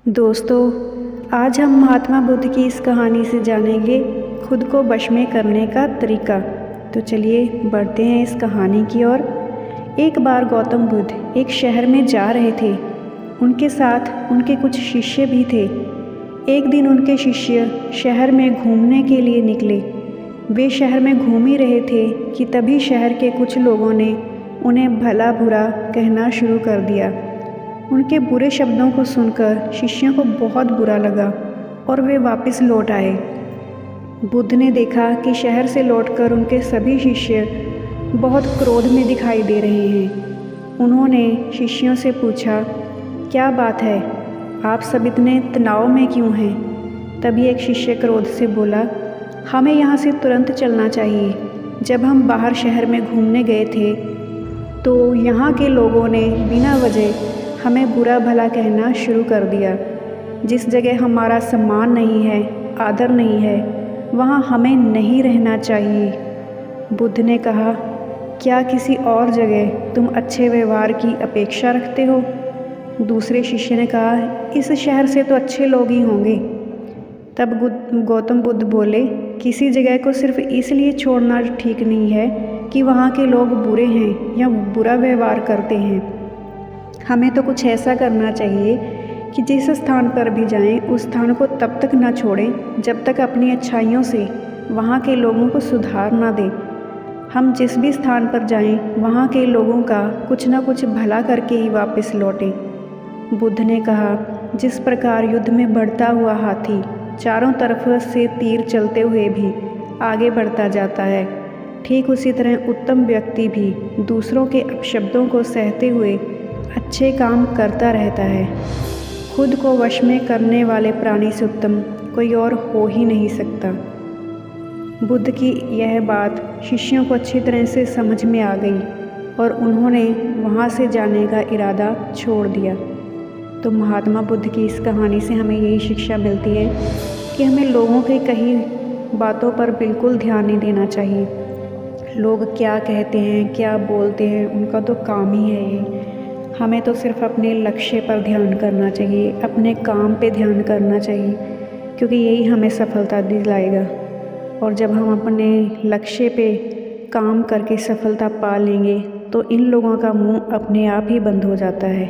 दोस्तों, आज हम महात्मा बुद्ध की इस कहानी से जानेंगे खुद को वश में करने का तरीका। तो चलिए बढ़ते हैं इस कहानी की ओर। एक बार गौतम बुद्ध एक शहर में जा रहे थे। उनके साथ उनके कुछ शिष्य भी थे। एक दिन उनके शिष्य शहर में घूमने के लिए निकले। वे शहर में घूम ही रहे थे कि तभी शहर के कुछ लोगों ने उन्हें भला बुरा कहना शुरू कर दिया। उनके बुरे शब्दों को सुनकर शिष्यों को बहुत बुरा लगा और वे वापस लौट आए। बुद्ध ने देखा कि शहर से लौटकर उनके सभी शिष्य बहुत क्रोध में दिखाई दे रहे हैं। उन्होंने शिष्यों से पूछा, क्या बात है, आप सब इतने तनाव में क्यों हैं? तभी एक शिष्य क्रोध से बोला, हमें यहाँ से तुरंत चलना चाहिए। जब हम बाहर शहर में घूमने गए थे तो यहाँ के लोगों ने बिना वजह हमें बुरा भला कहना शुरू कर दिया। जिस जगह हमारा सम्मान नहीं है, आदर नहीं है, वहाँ हमें नहीं रहना चाहिए। बुद्ध ने कहा, क्या किसी और जगह तुम अच्छे व्यवहार की अपेक्षा रखते हो? दूसरे शिष्य ने कहा, इस शहर से तो अच्छे लोग ही होंगे। तब गौतम बुद्ध बोले, किसी जगह को सिर्फ इसलिए छोड़ना ठीक नहीं है कि वहाँ के लोग बुरे हैं या बुरा व्यवहार करते हैं। हमें तो कुछ ऐसा करना चाहिए कि जिस स्थान पर भी जाएं, उस स्थान को तब तक ना छोड़ें जब तक अपनी अच्छाइयों से वहाँ के लोगों को सुधार ना दें। हम जिस भी स्थान पर जाएं, वहाँ के लोगों का कुछ ना कुछ भला करके ही वापस लौटें। बुद्ध ने कहा, जिस प्रकार युद्ध में बढ़ता हुआ हाथी चारों तरफ से तीर चलते हुए भी आगे बढ़ता जाता है, ठीक उसी तरह उत्तम व्यक्ति भी दूसरों के अपशब्दों को सहते हुए अच्छे काम करता रहता है। खुद को वश में करने वाले प्राणी से उत्तम कोई और हो ही नहीं सकता। बुद्ध की यह बात शिष्यों को अच्छी तरह से समझ में आ गई और उन्होंने वहाँ से जाने का इरादा छोड़ दिया। तो महात्मा बुद्ध की इस कहानी से हमें यही शिक्षा मिलती है कि हमें लोगों की कही बातों पर बिल्कुल ध्यान नहीं देना चाहिए। लोग क्या कहते हैं, क्या बोलते हैं, उनका तो काम ही है ये। हमें तो सिर्फ अपने लक्ष्य पर ध्यान करना चाहिए, अपने काम पे ध्यान करना चाहिए, क्योंकि यही हमें सफलता दिलाएगा। और जब हम अपने लक्ष्य पे काम करके सफलता पा लेंगे तो इन लोगों का मुंह अपने आप ही बंद हो जाता है।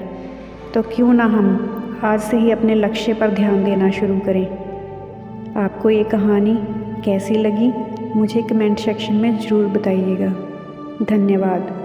तो क्यों ना हम आज से ही अपने लक्ष्य पर ध्यान देना शुरू करें। आपको ये कहानी कैसी लगी मुझे कमेंट सेक्शन में ज़रूर बताइएगा। धन्यवाद।